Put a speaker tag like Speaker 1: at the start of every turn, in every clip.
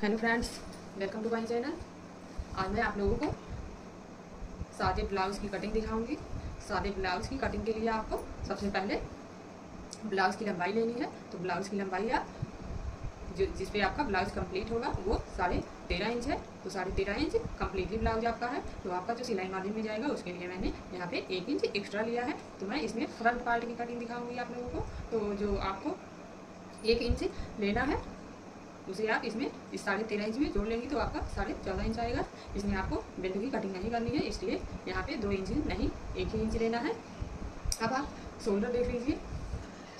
Speaker 1: Hello friends, welcome to my channel. आज मैं आप लोगों को सादे ब्लाउज़ की कटिंग दिखाऊंगी। सादे ब्लाउज़ की कटिंग के लिए आपको सबसे पहले ब्लाउज़ की लंबाई लेनी है। तो ब्लाउज़ की लंबाई आप जिस पे आपका ब्लाउज़ कंप्लीट होगा वो 13.5 इंच है। तो 13.5 इंच कम्प्लीटली ब्लाउज आपका है। तो आपका जो सिलाई मार्जिन में जाएगा उसके लिए मैंने यहाँ पे 1 इंच एक्स्ट्रा लिया है। तो मैं इसमें फ्रंट पार्ट की कटिंग दिखाऊंगी आप लोगों को। तो जो आपको 1 इंच लेना है उसे आप इसमें इस 13.5 इंच में जोड़ लेंगी तो आपका 14.5 इंच आएगा। इसमें आपको बेल्ट की कटिंग नहीं करनी है, इसलिए यहाँ पे 2 इंच नहीं 1 ही इंच लेना है। अब आप शोल्डर देख लीजिए।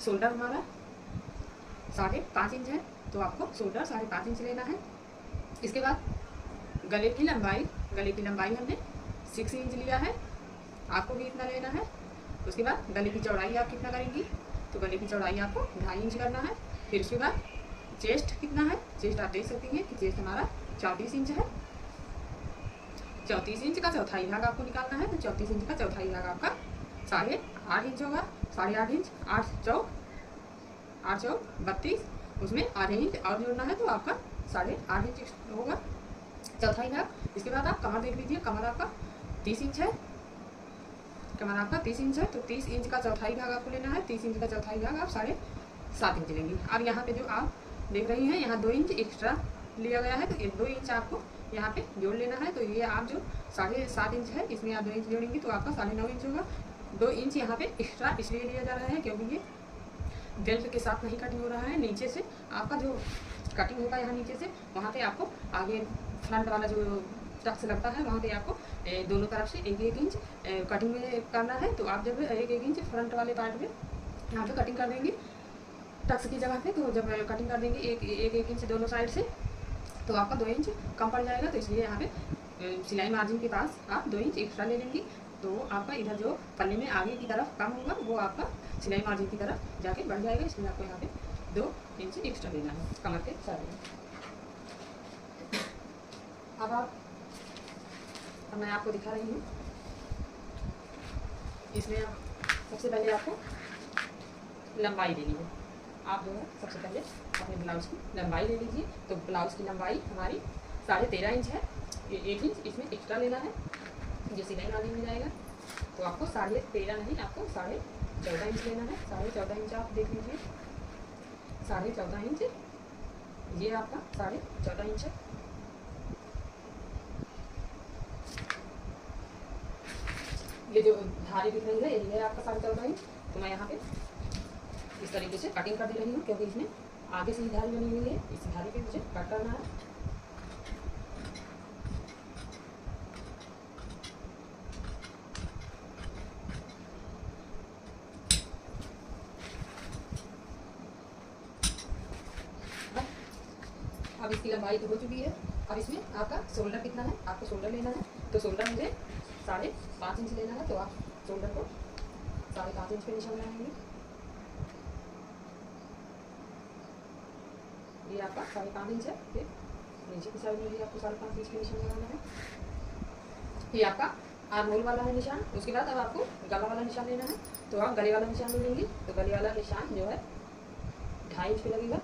Speaker 1: शोल्डर हमारा 5.5 इंच है, तो आपको शोल्डर 5.5 इंच लेना है। इसके बाद गले की लंबाई हमने 6 इंच लिया है, आपको भी इतना लेना है। उसके बाद गले की चौड़ाई आप कितना करेंगी, तो गले की चौड़ाई आपको 2.5 इंच करना है। फिर उसके बाद चेस्ट कितना है, चेस्ट आप देख सकती हैं कि चेस्ट हमारा 34 इंच है। 34 इंच का चौथाई भाग आपको निकालना है। तो 34 इंच का चौथाई भाग आपका 8.5 इंच होगा। 8.5 इंच 8 चौक 32, उसमें आधे इंच और जोड़ना है तो आपका 8.5 इंच होगा चौथाई भाग। इसके बाद आप कमर देख लीजिए। कमर आपका 30 इंच है। कमर आपका 30 इंच है, तो 30 इंच का चौथाई भाग आपको लेना है। 30 इंच का चौथाई भाग आप 7.5 इंच लेंगे। अब यहाँ पे जो आप देख रही हैं, यहाँ 2 इंच एक्स्ट्रा लिया गया है, तो 2 इंच आपको यहाँ पे जोड़ लेना है। तो ये आप जो 7.5 इंच है इसमें आप 2 इंच जोड़ेंगे तो आपका 9.5 इंच होगा। 2 इंच यहाँ पे एक्स्ट्रा इसलिए लिया जा रहा है क्योंकि ये बेल्ट के साथ नहीं कटिंग हो रहा है। नीचे से आपका जो कटिंग होगा यहाँ नीचे से, वहाँ पे आपको आगे फ्रंट वाला जो टक्स लगता है वहाँ पे आपको दोनों तरफ से 1-1 इंच कटिंग में करना है। तो आप जब 1-1 इंच फ्रंट वाले पार्ट में यहाँ पे कटिंग कर देंगे टक्स की जगह पे, तो जब कटिंग कर देंगे 1-1 इंच दोनों साइड से, तो आपका 2 इंच कम पड़ जाएगा। तो इसलिए यहाँ पे सिलाई मार्जिन के पास आप 2 इंच एक्स्ट्रा ले लेंगी। तो आपका इधर जो पल्ले में आगे की तरफ कम होगा वो आपका सिलाई मार्जिन की तरफ जाके बढ़ जाएगा। इसलिए आपको यहाँ पे 2 इंच एक्स्ट्रा लेना है कमर के साइड में। अब मैं आपको दिखा रही हूँ। इसमें आप सबसे पहले आपको लंबाई लेनी है। आप जो है सबसे पहले अपने ब्लाउज़ की लंबाई ले लीजिए। तो ब्लाउज़ की लंबाई हमारी 13.5 इंच है। 1 इंच इसमें एक्स्ट्रा लेना है जो सिलाई मार्जिन में जाएगा। तो आपको 13.5 नहीं, आपको 14.5 इंच लेना है। 14.5 इंच आप देख लीजिए। 14.5 इंच ये आपका 14.5 इंच है। ये जो धारी दिख रही है यही है आपका 14.5 इंच। तो मैं यहाँ पे इस तरीके से कटिंग कर दे रही हूँ क्योंकि इसमें आगे से ही धारी बनी हुई है। इस धारी पे मुझे कट करना है। अब इसकी लंबाई तो हो चुकी है। अब इसमें आपका शोल्डर कितना है, आपको शोल्डर लेना है। तो शोल्डर मुझे 5.5 इंच लेना है। तो आप शोल्डर को 5.5 इंच पे निशान लगाएंगे। ये आपका 5.5 इंच है। फिर नीचे की साइड में भी आपको 5.5 इंच पे निशान लगाना है। ये आपका आर्म होल वाला है निशान। उसके बाद अब आपको गला वाला निशान लेना है। तो आप गले वाला निशान ले लेंगे। तो गले वाला निशान जो है 2.5 इंच पे लगेगा।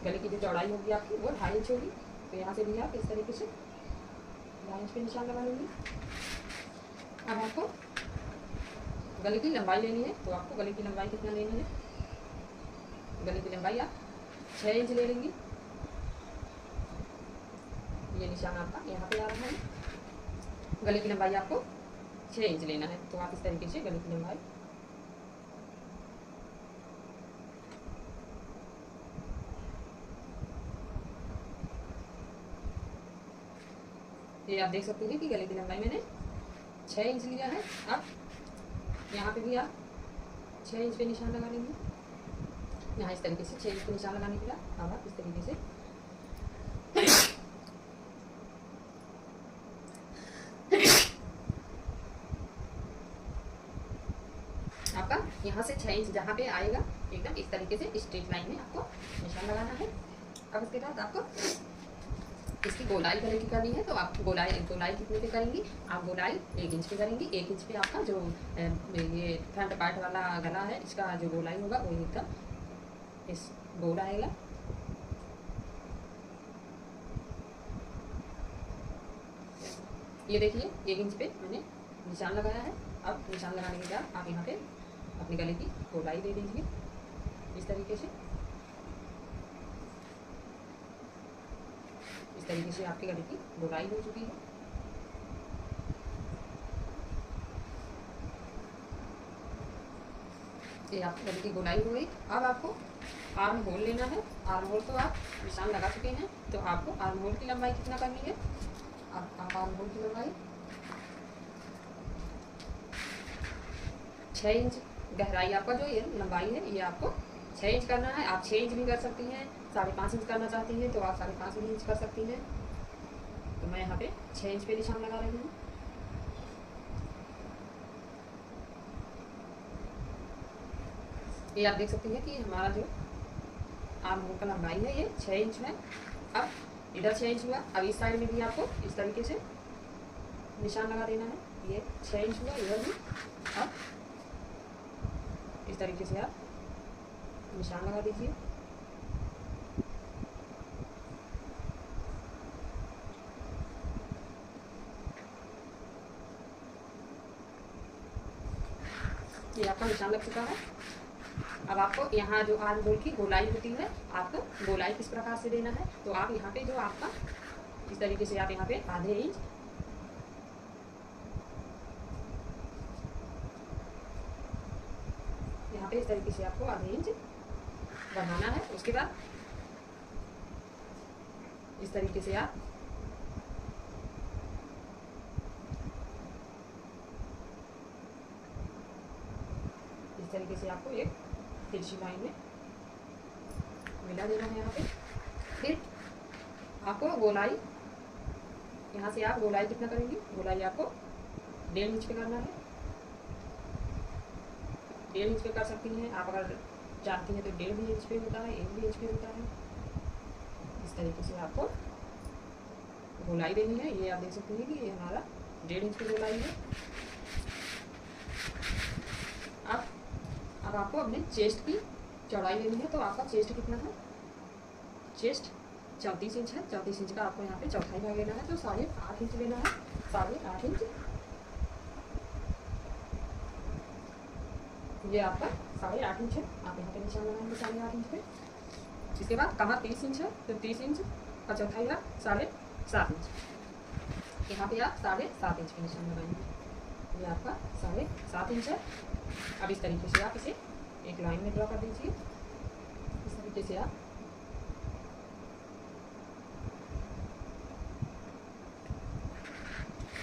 Speaker 1: गले की जो चौड़ाई होगी आपकी वो 2.5 इंच होगी। तो यहाँ से भी आप इस तरीके से 2.5 इंच पे निशान लगा लेंगे। अब आपको गले की लंबाई लेनी है। तो आपको गले की लंबाई कितना लेनी है, गले की लंबाई आप 6 इंच ले लेंगी। ये निशान आपका यहाँ पे आ रहा है। गले की लंबाई आपको 6 इंच लेना है। तो आप इस तरीके से गले की लंबाई ये आप देख सकते हैं कि गले की लंबाई मैंने 6 इंच लिया है। अब यहाँ पे भी आप 6 इंच पे निशान लगा लेंगे। यहाँ इस तरीके से 6 इंच पे निशान लगाने के बाद अब आप इस तरीके से आपका यहाँ से 6 इंच जहाँ पे आएगा एकदम इस तरीके से स्ट्रेट लाइन में आपको निशान लगाना है। अब उसके बाद आपको इसकी गोलाई गले की करनी है। तो आप गोलाई कितने पे करेंगी, आप गोलाई 1 इंच पे करेंगी। 1 इंच पे आपका जो ये फ्रंट पार्ट वाला गला है इसका जो गोलाई होगा वो एकदम इस गोल आएगा। ये देखिए 1 इंच पे मैंने निशान लगाया है। अब निशान लगाने के बाद आप यहाँ पे अपने गले की गोलाई दे दीजिए इस तरीके से। इस तरीके से आपके गले की गोलाई हो चुकी है। ये आपकी गले की गोलाई हो गई। अब आपको आर्म होल लेना है। आर्म होल तो आप निशान लगा चुके हैं, तो आपको आर्म होल की लंबाई कितना करनी है। अब आप आर्म होल की लंबाई 6 इंच, गहराई आपका जो ये लंबाई है ये आपको 6 इंच करना है। आप 6 इंच भी कर सकती हैं, 5.5 इंच करना चाहती हैं तो आप 5.5 इंच कर सकती हैं। तो मैं यहाँ पे 6 इंच पे निशान लगा रही हूँ। ये आप देख सकती हैं कि हमारा जो आर्म होल का लंबाई है ये 6 इंच है। अब इधर 6 इंच हुआ। अब इस साइड में भी आपको इस तरीके से निशान लगा देना है। ये 6 इंच हुआ इधर भी। अब इस तरीके से आप निशान लगा दीजिए। ये आपका निशान लग चुका है। अब आपको यहाँ जो आर्म होल की गोलाई होती है, आपको गोलाई किस प्रकार से देना है, तो आप यहाँ पे जो आपका इस तरीके से आप यहाँ पे आधे इंच, यहाँ पे इस तरीके से आपको आधे इंच बढ़ाना है। उसके बाद इस तरीके से आप इस तरीके से आपको एक तिरछी लाइन में मिला देना है यहाँ पे। फिर आपको गोलाई, यहाँ से आप गोलाई कितना करेंगी, गोलाई आपको 1.5 इंच पे करना है। 1.5 इंच पे कर सकती हैं आप, अगर चाहती हैं तो 1.5 इंच पे होता है, 1 इंच पे होता है। इस तरीके से आपको गोलाई देनी है। ये आप देख सकते हैं कि ये हमारा 1.5 इंच की गोलाई है। अब आपको अपने चेस्ट की चौड़ाई लेनी है, तो आपका चेस्ट कितना है, चेस्ट 34 इंच है। 34 इंच का आपको यहाँ पे चौथाई भाग लेना है, तो 8.5 इंच लेना है। 8.5 इंच ये आपका 8.5 इंच है। आप यहाँ पे निशान लगाएंगे 8.5 इंच पे। इसके बाद कमर 30 इंच है, तो 30 इंच का चौथाई भाग 7.5 इंच। यहाँ पे आप 7.5 इंच पे निशान लगाएंगे। ये आपका 7.5 इंच है। अब इस तरीके से आप इसे एक लाइन में ड्रॉ कर दीजिए। इस तरीके से आप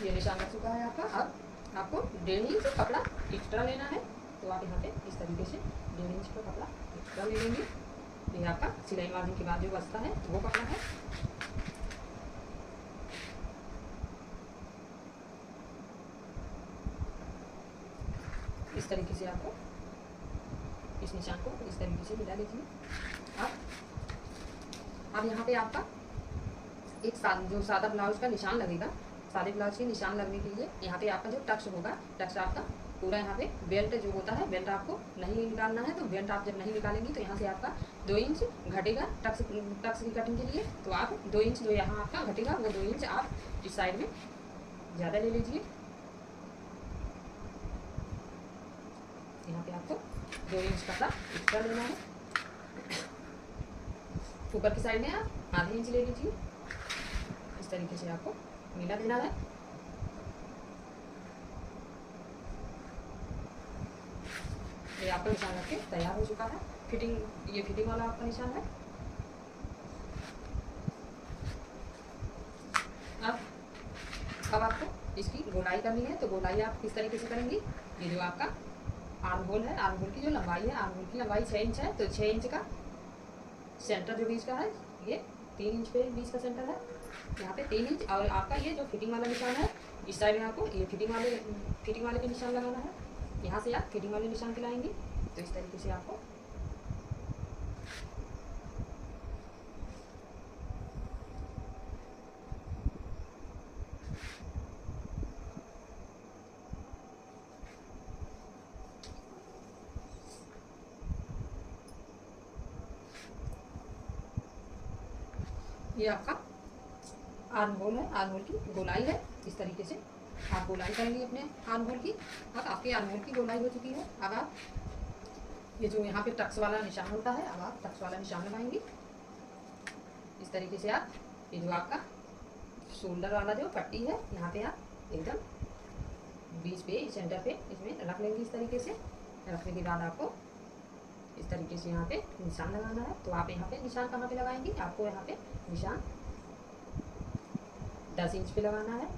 Speaker 1: ये निशान लग चुका है आपका। अब आपको 1.5 इंच कपड़ा एक्स्ट्रा लेना है, तो आप यहाँ पे इस तरीके से 1.5 इंच का कपड़ा एक्स्ट्रा ले लेंगे। ये आपका सिलाई मार्जिन के बाद जो बचता है वो कपड़ा है। इस तरीके से आपको इस निशान को इस तरीके से मिला लीजिए। अब यहाँ पे आपका एक जो सादा ब्लाउज का निशान लगेगा, सादे ब्लाउज के निशान लगने के लिए यहाँ पे आपका जो टक्स होगा, टक्स आपका पूरा यहाँ पे बेल्ट जो होता है, बेल्ट आपको नहीं निकालना है। तो बेल्ट आप जब नहीं निकालेंगी तो यहाँ से आपका 2 इंच घटेगा टक्स की कटिंग के लिए। तो आप 2 इंच जो यहाँ आपका घटेगा वो 2 इंच आप इस साइड में ज़्यादा ले लीजिए। यहाँ पे आपको 2 इंच कपड़ा एक्स्ट्रा लेना है। ऊपर की साइड में आप आधे इंच ले लीजिए। इस तरीके से आपको मिला देना है। ये आपका निशान रख के तैयार हो चुका है। फिटिंग, ये फिटिंग वाला आपका निशान है। अब आपको इसकी गोलाई करनी है, तो गोलाई आप किस तरीके से करेंगी। ये जो आपका आर्म होल है, आर्म होल की जो लंबाई है, आर्म होल की लंबाई 6 इंच है, तो 6 इंच का सेंटर जो बीच का है ये 3 इंच पे बीच का सेंटर है। यहाँ पे 3 इंच। और आपका ये जो फिटिंग वाला निशान है, इस साइड में आपको ये फिटिंग वाले पे निशान लगाना है। यहाँ से आप फिटिंग वाले निशान पे लाएंगे, तो इस तरीके से आपको ये आपका आर्म होल है, आर्म होल की गोलाई है। इस तरीके से आप गोलाई करेंगे अपने आर्म होल की। अब आपके आर्म होल की गोलाई हो चुकी है। अब आप ये जो यहाँ पे टक्स वाला निशान होता है, अब आप टक्स वाला निशान लगाएंगे। इस तरीके से आप ये जो आपका शोल्डर वाला जो पट्टी है, यहाँ पे आप एकदम बीच पे सेंटर पे इसमें रख लेंगे। इस तरीके से रखने के बाद आपको इस तरीके से यहाँ पे निशान लगाना है। तो आप यहाँ पे निशान कहाँ पे लगाएंगे? आपको यहाँ पे निशान 10 इंच पे लगाना है।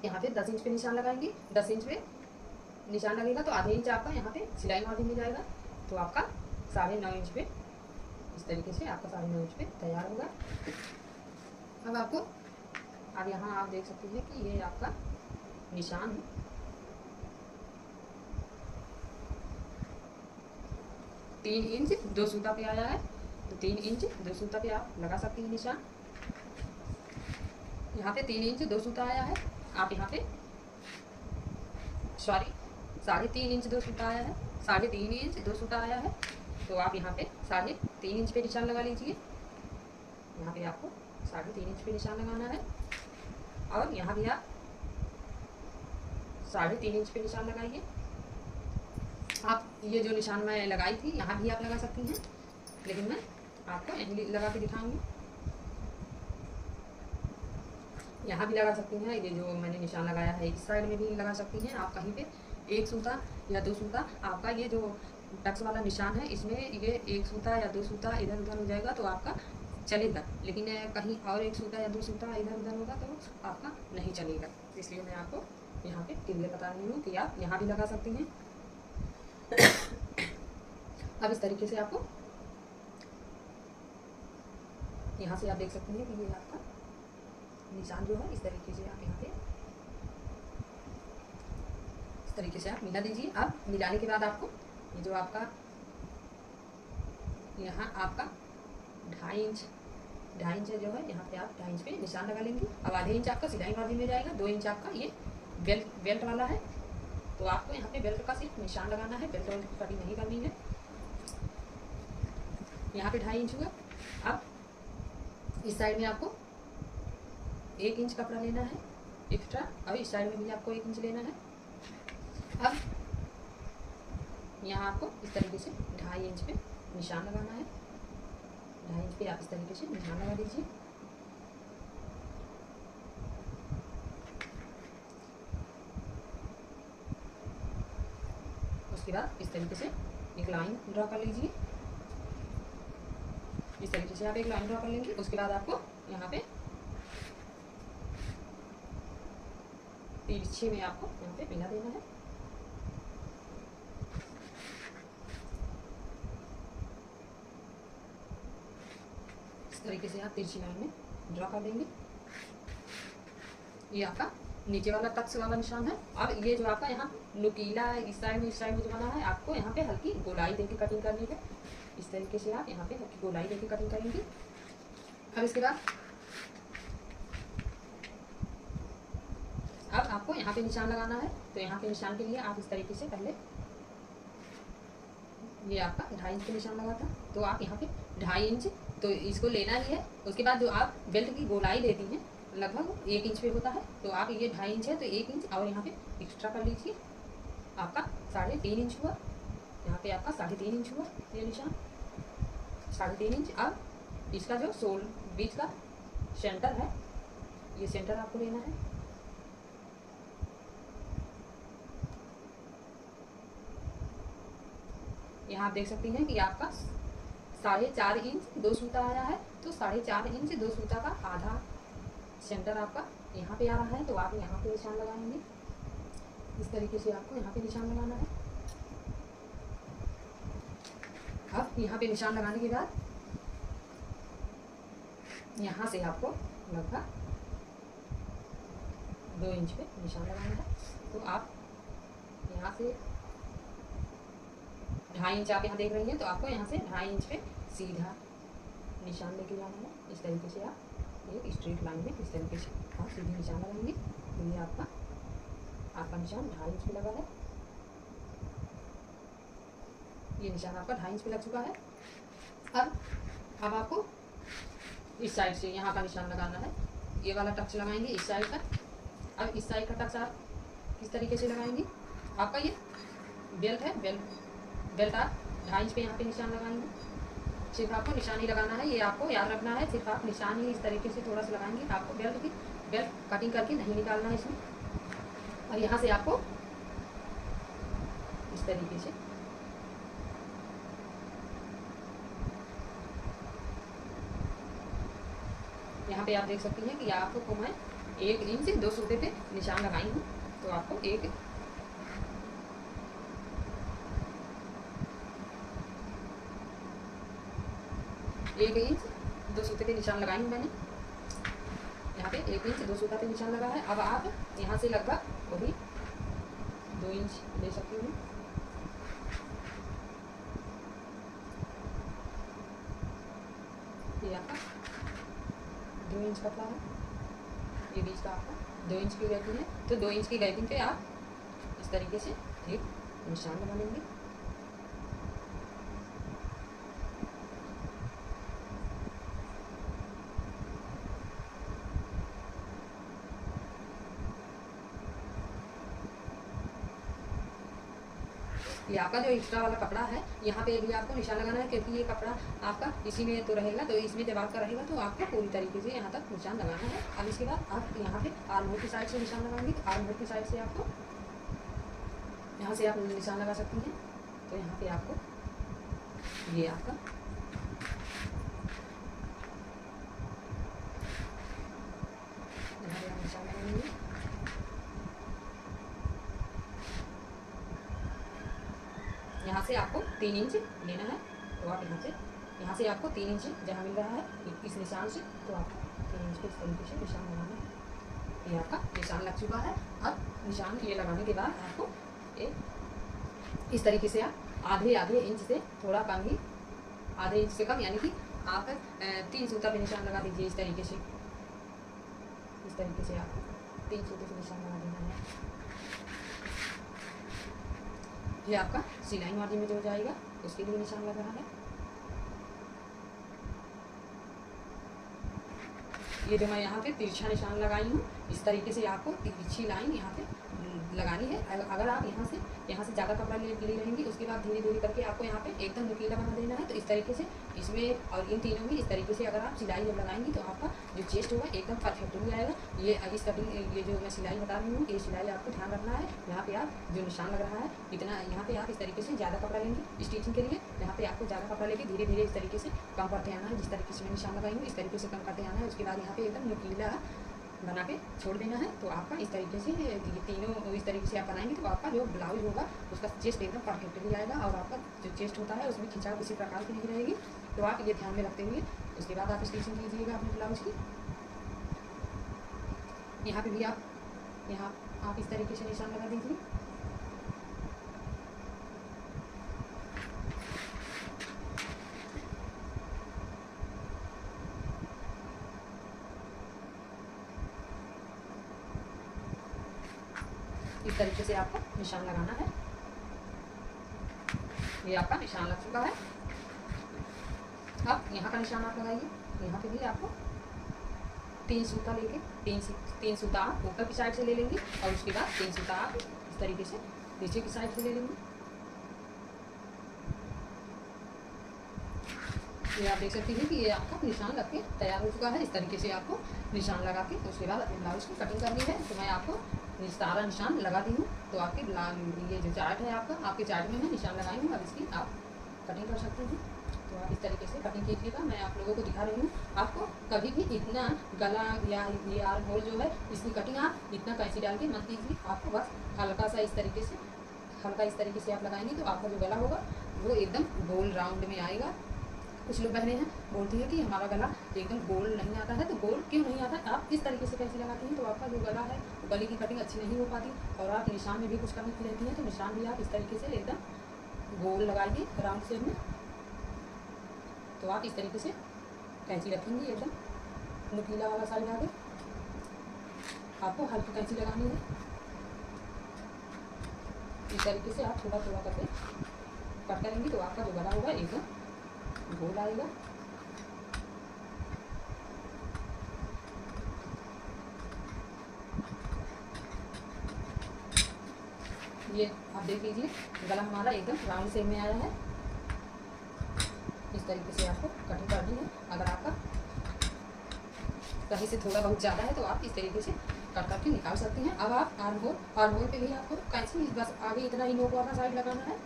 Speaker 1: यहाँ पे 10 इंच पे निशान लगाएंगे। 10 इंच पे निशान लगेगा तो आधे इंच आपका यहाँ पे सिलाई मार्जिन में जाएगा। तो आपका 9.5 इंच पे इस तरीके से आपका 9.5 इंच पे तैयार होगा। अब आपको अब यहाँ आप देख सकते हैं कि ये आपका निशान है। 3 इंच 2 सूता पे आया है, तो 3 इंच 2 सूता पे आप लगा सकते हैं निशान। यहाँ पे 3 इंच 2 सूता आया है, आप यहाँ पे 3.5 इंच 2 सूता आया है, 3.5 इंच 2 सूता आया है। तो आप यहाँ पे 3.5 इंच पे निशान लगा लीजिए। यहाँ पे आपको 3.5 इंच पे निशान लगाना है। और यहाँ भी आप 3.5 इंच पे निशान लगाइए। आप ये जो निशान मैं लगाई थी यहाँ भी आप लगा सकती हैं, लेकिन मैं आपको यहीं लगा के दिखाऊंगी। यहाँ भी लगा सकती हैं। ये जो मैंने निशान लगाया है इस साइड में भी लगा सकती हैं। आप कहीं पे 1 सूता या 2 सूता, आपका ये जो टक्स वाला निशान है इसमें ये 1 सूता या 2 सूता इधर उधर हो जाएगा तो आपका चलेगा, लेकिन कहीं और 1 सूता या 2 सूता इधर उधर होगा तो आपका नहीं चलेगा। इसलिए मैं आपको यहाँ पे क्लियर बता रही हूँ कि आप यहाँ भी लगा सकती हैं। अब इस तरीके से आपको यहाँ से आप देख सकते हैं कि ये आपका निशान जो है इस तरीके से आप यहाँ पे इस तरीके से आप मिला दीजिए। अब मिलाने के बाद आपको ये जो आपका यहाँ आपका 2.5 इंच जो है यहाँ पे आप 2.5 इंच पे निशान लगा लेंगे। अब आधे इंच आपका सिलाई मार्जिन में जाएगा। 2 इंच आपका ये बेल्ट वाला है, तो आपको यहाँ पे बेल्ट का सिर्फ निशान लगाना है, बेल्ट की कटिंग नहीं करनी है। यहाँ पे 2.5 इंच हुआ। अब इस साइड में आपको 1 इंच कपड़ा लेना है एक्स्ट्रा, और इस साइड में भी आपको 1 इंच लेना है। अब यहाँ आपको इस तरीके से 2.5 इंच पे निशान लगाना है। 2.5 इंच पे आप इस तरीके से निशान लगा दीजिए। उसके बाद इस तरीके से एक लाइन ड्रॉ कर लीजिए। इस तरीके से आप एक लाइन ड्रॉ कर लेंगे। उसके बाद आपको यहाँ पे तिरछे में आपको यहाँ पे पिना देना है। इस तरीके से आप तिरछी लाइन में ड्रॉ कर देंगे। ये आपका नीचे वाला टक्स वाला निशान है। अब ये जो आपका यहाँ नुकीला इस साइड में जो बना है, आपको यहाँ पे हल्की गोलाई देके कटिंग करनी है। इस तरीके से आप यहाँ पे हल्की गोलाई देके कटिंग करेंगे। अब इसके बाद अब आपको यहाँ पे निशान लगाना है। तो यहाँ पे निशान के लिए आप इस तरीके से पहले ये आपका 2.5 इंच पे निशान लगा था, तो आप यहाँ पे 2.5 इंच तो इसको लेना ही है। उसके बाद जो आप बेल्ट की गोलाई देती हैं लगभग 1 इंच पे होता है, तो आप ये 2.5 इंच है तो 1 इंच और यहाँ पे एक्स्ट्रा कर लीजिए। आपका 3.5 इंच हुआ। यहाँ पे आपका 3.5 इंच हुआ ये निशान 3.5 इंच। अब इसका जो सोल बीच का सेंटर है, ये सेंटर आपको लेना है। यहाँ आप देख सकती हैं कि आपका 4.5 इंच 2 सूता आया है, तो 4.5 इंच 2 सूता का आधा सेंटर आपका यहाँ पे आ रहा है। तो आप यहाँ पे निशान लगाएंगे। इस तरीके से आपको यहाँ पे निशान लगाना है। अब यहाँ पे निशान लगाने के बाद यहाँ से आपको लगभग 2 इंच पे निशान लगाना है। तो आप यहाँ से 2.5 इंच आप यहाँ देख रही हैं, तो आपको यहाँ से 2.5 इंच पे सीधा निशान लेके जाना है। इस तरीके से आप एक स्ट्रेट लाइन में इस तरीके से आप सीधे निशान लगाएंगे। तो ये आपका निशान 2.5 इंच पे लगा है। ये निशान आपका 2.5 इंच पे लग चुका है। अब आपको इस साइड से यहाँ का निशान लगाना है। ये वाला टक्स लगाएंगे इस साइड का। अब इस साइड का टक्स आप किस तरीके से लगाएंगे, आपका ये बेल्ट है, बेल्ट आप 2.5 इंच पे यहाँ पे निशान लगाएंगे। सिर्फ आपको निशान ही लगाना है, ये आपको याद रखना है, सिर्फ आप निशान ही इस तरीके से थोड़ा सा लगाएंगे। आपको बेल्ट कटिंग करके नहीं निकालना है इसमें। और यहाँ से आपको इस तरीके से यहाँ पे आप देख सकती हैं कि आपको मैं 1 इंच 2 सूते पे निशान लगाई हूँ। तो आपको 1 इंच 2 सूते पे निशान लगाई हूँ मैंने। यहाँ पे 1 इंच 2 सूता पे निशान लगा है। अब आप यहाँ से लगभग वही 2 इंच ले सकती हूँ। ये आपका 2 इंच कपड़ा है, ये बीच का आपका 2 इंच की गैपिंग है। तो 2 इंच की गैपिंग पे आप इस तरीके से एक निशान लगा लेंगे। ये आपका जो एक्स्ट्रा वाला कपड़ा है यहाँ पे भी आपको निशान लगाना है, क्योंकि ये कपड़ा आपका इसी में तो रहेगा। तो इसमें जब आपका रहेगा तो आपको पूरी तरीके से यहाँ तक निशान लगाना है। अब इसके बाद आप यहाँ पे आर्म होल की साइड से निशान लगाएंगे। तो आर्म होल की साइड से आपको यहाँ से आप निशान लगा सकती हैं। तो यहाँ पे आपको ये आपका यहाँ पे आप निशान लगाएंगे। यहाँ से आपको 3 इंच लेना है। तो आप यहाँ से आपको 3 इंच जहाँ मिल रहा है इस निशान से, तो आपको 3 इंच के इस तरीके से निशान लगाना है। ये आपका निशान लग चुका है। अब निशान ये लगाने के बाद आपको एक इस तरीके से आप आधे इंच से थोड़ा कम ही, आधे इंच से कम, यानी कि आप 3 सूता पे निशान लगा दीजिए। इस तरीके से आपको 3 सूते से निशान लगा देना है। ये आपका सिलाई मार्जिन में जो जाएगा उसके लिए निशान लग रहा है। ये जो मैं यहाँ पे तिरछा निशान लगाई हूँ, इस तरीके से आपको तिरछी लाइन यहाँ पे लगानी है। अगर आप यहाँ से ज़्यादा कपड़ा ले रहेंगी, उसके बाद धीरे धीरे करके आपको यहाँ पे एकदम नुकीला बना देना है। तो इस तरीके से इसमें और इन तीनों में इस तरीके से अगर आप सिलाई जब लगाएंगी तो आपका जो चेस्ट होगा एकदम परफेक्टली आएगा। ये इस कटिंग, ये जो मैं सिलाई बता रही हूँ, ये सिलाई आपको ध्यान रखना है। यहाँ पे आप जो निशान लग रहा है इतना, यहाँ पे आप इस तरीके से ज़्यादा कपड़ा लेंगे स्टिचिंग के लिए। यहाँ पे आपको ज़्यादा कपड़ा लेके धीरे धीरे इस तरीके से कम करते आना है। जिस तरीके से मैं निशान लगाई हूँ इस तरीके से कम करते आना है। उसके बाद यहाँ पे एकदम नुकीला बना के छोड़ देना है। तो आपका इस तरीके से ये तीनों इस तरीके से आप बनाएंगे तो आपका जो ब्लाउज होगा उसका चेस्ट एकदम परफेक्टली आएगा। और आपका जो चेस्ट होता है उसमें खिंचाव किसी प्रकार की नहीं रहेगी। तो आप ये ध्यान में रखते हुए उसके बाद आप स्टिचिंग कीजिएगा अपने ब्लाउज की। यहाँ पे भी आप इस तरीके से निशान लगा दीजिए। इस तरीके से आपको निशान लगाना है। ये आपका निशान लग चुका है। अब यहाँ का निशान आप लगाइए। यहाँ पे भी आपको 3 सूता लेके 3 सूता आप ऊपर की साइड से ले लेंगे और उसके बाद 3 सूता आप इस तरीके से नीचे की साइड से ले लेंगे। ये आप देख सकते हैं कि ये आपका निशान लग के तैयार हो चुका है। इस तरीके से आपको निशान लगा के उसके बाद अपने ब्लाउज की कटिंग करनी है। तो मैं आपको सारा निशान लगा दी हूँ। तो आपके ये जो चार्ट है आपके चार्ट में मैं निशान लगाई हूँ। अब इसकी आप कटिंग कर सकते हैं। तो आप इस तरीके से कटिंग कीजिएगा। मैं आप लोगों को दिखा रही हूँ। आपको कभी भी इतना गला या ये आर्म होल जो है इसकी कटिंग आप इतना कैंची डाल के मत कीजिए। आपको बस हल्का इस तरीके से आप लगाएंगे तो आपका जो गला होगा वो एकदम गोल राउंड में आएगा। कुछ लोग बहने हैं बोलती है कि हमारा गला एकदम गोल नहीं आता है। तो गोल क्यों नहीं आता, आप इस तरीके से कैसे लगाती हैं तो आपका जो गला है गले की कटिंग अच्छी नहीं हो पाती और आप निशान में भी कुछ कमी रहती है। तो निशान भी आप इस तरीके से एकदम गोल लगाइए राउंड शेप में। तो आप इस तरीके से कैंची रखेंगे एकदम नुकीला वाला साइड आगे। आपको हल्की कैंची लगानी है। इस तरीके से आप थोड़ा थोड़ा करके कट करेंगे तो आपका जो गला होगा एकदम गोल आएगा। ये आप देख लीजिए गला हमारा एकदम राउंड शेप में आया है। इस तरीके से आपको कटिंग करनी है। अगर आपका कहीं से थोड़ा बहुत ज़्यादा है तो आप इस तरीके से कट करके निकाल सकते हैं। अब आप आर्म होल पे भी आपको कैंची बस आगे इतना ही नोक वाला साइड लगाना है।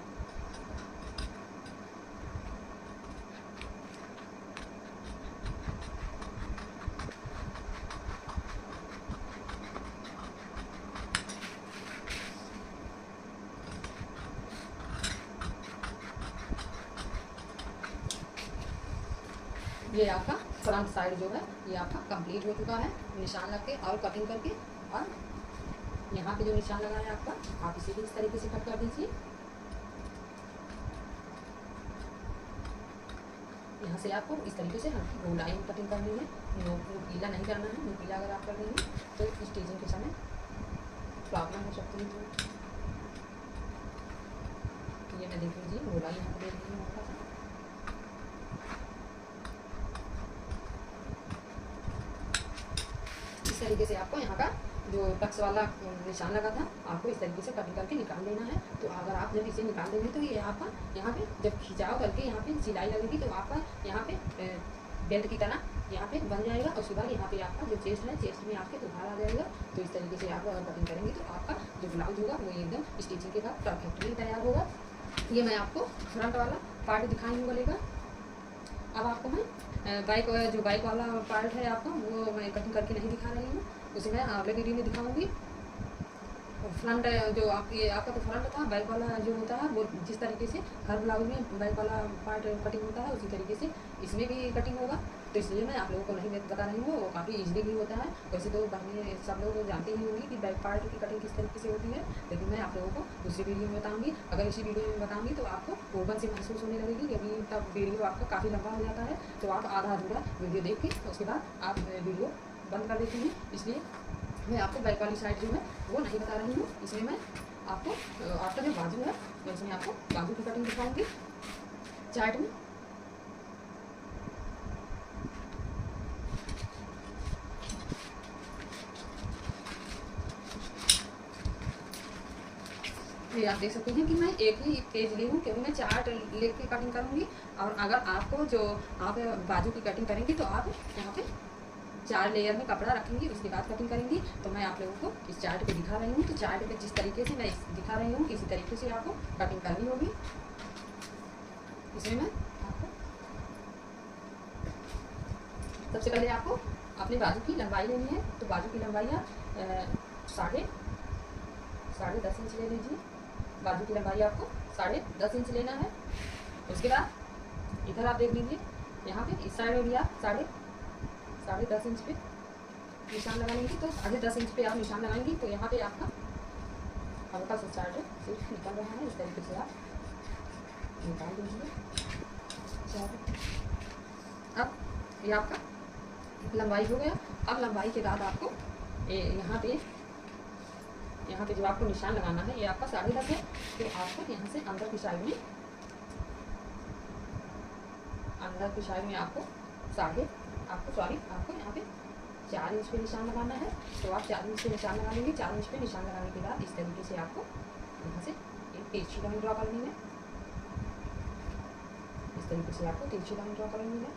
Speaker 1: ये आपका फ्रंट साइड जो है ये आपका कंप्लीट हो चुका है निशान लग के और कटिंग करके। और यहाँ पे जो निशान लगा है आपका, आप इसे भी इस तरीके से कट कर दीजिए। यहाँ से आपको इस तरीके से हल्की गोल लाइन कटिंग करनी है। नुकीला नहीं करना है। नुकीला अगर आप कर देंगे तो स्टिचिंग के समय प्रॉब्लम हो सकती है। तो ये मैं देख लीजिए गोलाई यहाँ पर देख लीजिए मोटा सा। इस तरीके से आपको यहाँ का जो टक्स वाला निशान लगा था आपको इस तरीके से कटिंग करके निकाल लेना है। तो अगर आप जब इसे निकाल देंगे तो ये आपका यहाँ पे जब खिंचाव करके यहाँ पे सिलाई लगेगी तो आपका यहाँ पे बेल्ट की तरह यहाँ पे बन जाएगा। उसके बाद यहाँ पे आपका जो चेस्ट है, चेस्ट में आपके उभार आ जाएगा। तो इस तरीके से आप अगर कटिंग करेंगे तो आपका जो ब्लाउज होगा वो एकदम स्टिचिंग के बाद परफेक्टली तैयार होगा। ये मैं आपको फ्रंट वाला पार्ट दिखाई हूँ लेकर। अब आपको मैं बाइक वाला पार्ट है आपका वो मैं कटिंग करके नहीं दिखा रही हूँ, उसे मैं अगले वीडियो में दिखाऊंगी। फ्रंट जो आपका तो फ्रंट था, बाइक वाला जो होता है वो जिस तरीके से हर ब्लाउज में बाइक वाला पार्ट कटिंग होता है उसी तरीके से इसमें भी कटिंग होगा। तो इसलिए मैं आप लोगों को नहीं बता रही हूँ, वो काफ़ी ईजिली भी होता है। वैसे तो बहनें सब लोग जानते ही होंगी कि बैक पार्ट की कटिंग किस तरीके से होती है, लेकिन मैं आप लोगों को दूसरी वीडियो में बताऊँगी। अगर इसी वीडियो में बताऊँगी तो आपको ओपन से महसूस होने लगेगी कि अभी तक वीडियो आपका काफ़ी लंबा हो जाता है। तो आप आधा अधूरा वीडियो देख के उसके बाद आप वीडियो बंद कर देते हैं। इसलिए मैं आपको बैक वाली साइड जो है वो नहीं बता रही हूँ। इसमें मैं आपको आपका जो बाजू है मैं इसमें आपको बाजू की कटिंग दिखाऊंगी चार्ट में। ये आप देख सकते हैं कि मैं एक ही पेज ली हूँ क्योंकि मैं चार्ट लेके कटिंग करूँगी। और अगर आपको जो आप बाजू की कटिंग करेंगी तो आप यहाँ पे 4 लेयर में कपड़ा रखेंगी, उसके बाद कटिंग करेंगी। तो मैं आप लोगों को इस चार्ट पे दिखा रही हूँ। तो चार्ट पे जिस तरीके से मैं दिखा रही हूँ इसी तरीके से आपको कटिंग करनी होगी। इसमें मैं आपको सबसे पहले आपको अपने बाजू की लंबाई लेनी है। तो बाजू की लंबाई आप साढ़े 10 इंच ले लीजिए। बाजू की लंबाई आपको 10.5 इंच लेना है। उसके बाद इधर आप देख लीजिए, यहाँ पे इस साइड में भी आप साढ़े 10 इंच पे निशान लगाएंगे। तो 10.5 इंच पे आप निशान लगाएंगी तो यहाँ पे आपका हल्का सा चार्ट सिर्फ निकल रहा है। इस तरीके से आप निकाल दीजिए चार्ट। अब ये आपका लंबाई हो गया। अब लंबाई के बाद आपको यहाँ पे जो आपको निशान लगाना है ये आपका 10.5 है। तो आपको यहाँ से अंदर की साइड में आपको यहाँ पे 4 इंच पे निशान लगाना है। तो आप 4 इंच पे निशान लगा लेंगे। 4 इंच पे निशान लगाने के बाद इस तरीके से आपको यहाँ से एक तिरछी लाइन ड्रॉ करनी है। इस तरीके से आपको तिरछी लाइन ड्रॉ करनी है।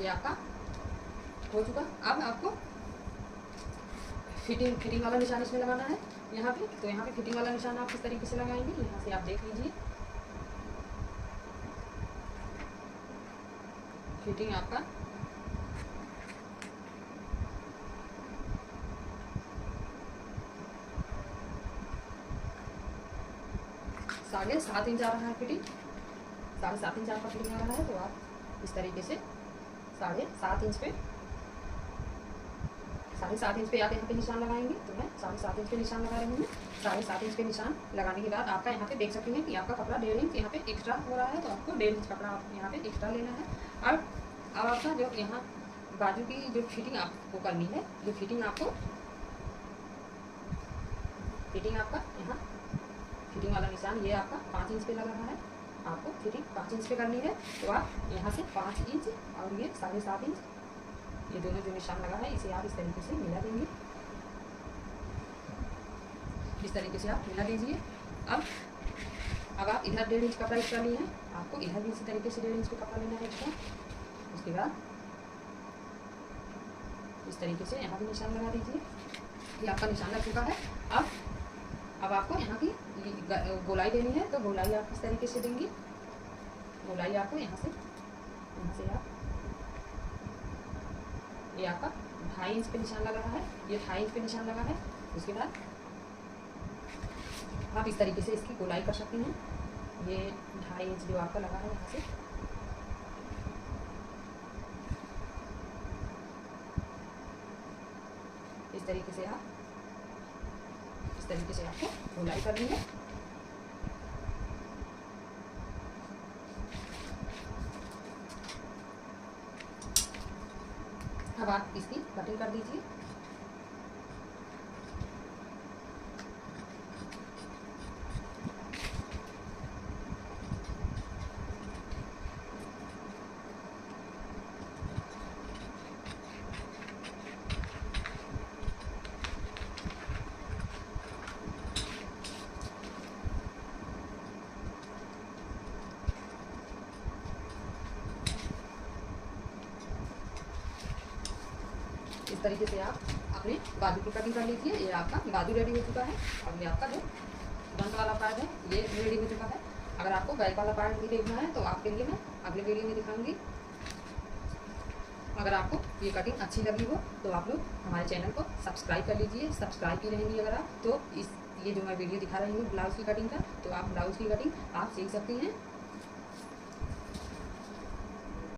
Speaker 1: ये आपका हो चुका। अब आपको फिटिंग वाला निशान इसमें लगाना है यहाँ पे। तो यहाँ पे फिटिंग वाला निशान आप किस तरीके से लगाएंगे यहाँ से आप देख लीजिए। फिटिंग आपका साढ़े 7 इंच आ रहा है। फिटिंग 7.5 इंच आपका फिटिंग आ रहा है। तो आप इस तरीके से 7.5 इंच पे 7.5 इंच पे आप यहाँ पे निशान लगाएंगे। तो मैं 7.5 इंच पे निशान लगा रही हूँ। 7.5 इंच पे निशान लगाने के बाद आपका यहाँ पे देख सकते हैं कि आपका कपड़ा 1.5 इंच यहाँ पे एक्स्ट्रा हो रहा है। तो आपको 1.5 इंच कपड़ा आप यहाँ पे एक्स्ट्रा लेना है। अब आपका जो यहाँ बाजू की जो फिटिंग आपको करनी है, जो फिटिंग आपका यहाँ फिटिंग वाला निशान ये आपका 5 इंच पे लग रहा है। आपको फिटिंग 5 इंच पे करनी है। तो आप यहाँ से 5 इंच और ये 7.5 इंच ये दोनों जो निशान लगा है इसे आप इस तरीके से मिला देंगे। इस तरीके से आप मिला दीजिए। अब आप इधर 1.5 इंच कपड़ा एक्स्ट्रा लिए हैं, आपको इधर भी इसी तरीके से 1.5 इंच का कपड़ा लेना है एक्स्ट्रा। उसके बाद इस तरीके से यहाँ भी निशान लगा दीजिए। ये आपका निशान लग चुका है। अब आपको यहाँ की गोलाई देनी है, तो गोलाई आप इस तरीके से देंगी। गोलाई आपको यहाँ से आप, ये आपका 2.5 इंच पे निशान लगा है, ये 2.5 इंच पे निशान लगा है। उसके बाद आप इस तरीके से इसकी गोलाई कर सकते हैं। ये 2.5 इंच जो आपका लगा है यहाँ से, इस तरीके से आपको गोलाई करनी है। अब आप इसकी कटिंग कर दीजिए। इस तरीके से आप अपने बाजू की कटिंग कर लीजिए। ये आपका बाजू रेडी हो चुका है। अब ये आपका जो फ्रंट वाला पार्ट है ये रेडी हो चुका है। अगर आपको बैक वाला पार्ट भी देखना है तो आपके लिए मैं अगले वीडियो में दिखाऊंगी। अगर आपको ये कटिंग अच्छी लगी हो तो आप लोग हमारे चैनल को सब्सक्राइब कर लीजिए। सब्सक्राइब की रहेंगी अगर आप तो ये जो मैं वीडियो दिखा रही हूँ ब्लाउज़ की कटिंग का, तो आप ब्लाउज़ की कटिंग आप सीख सकती हैं।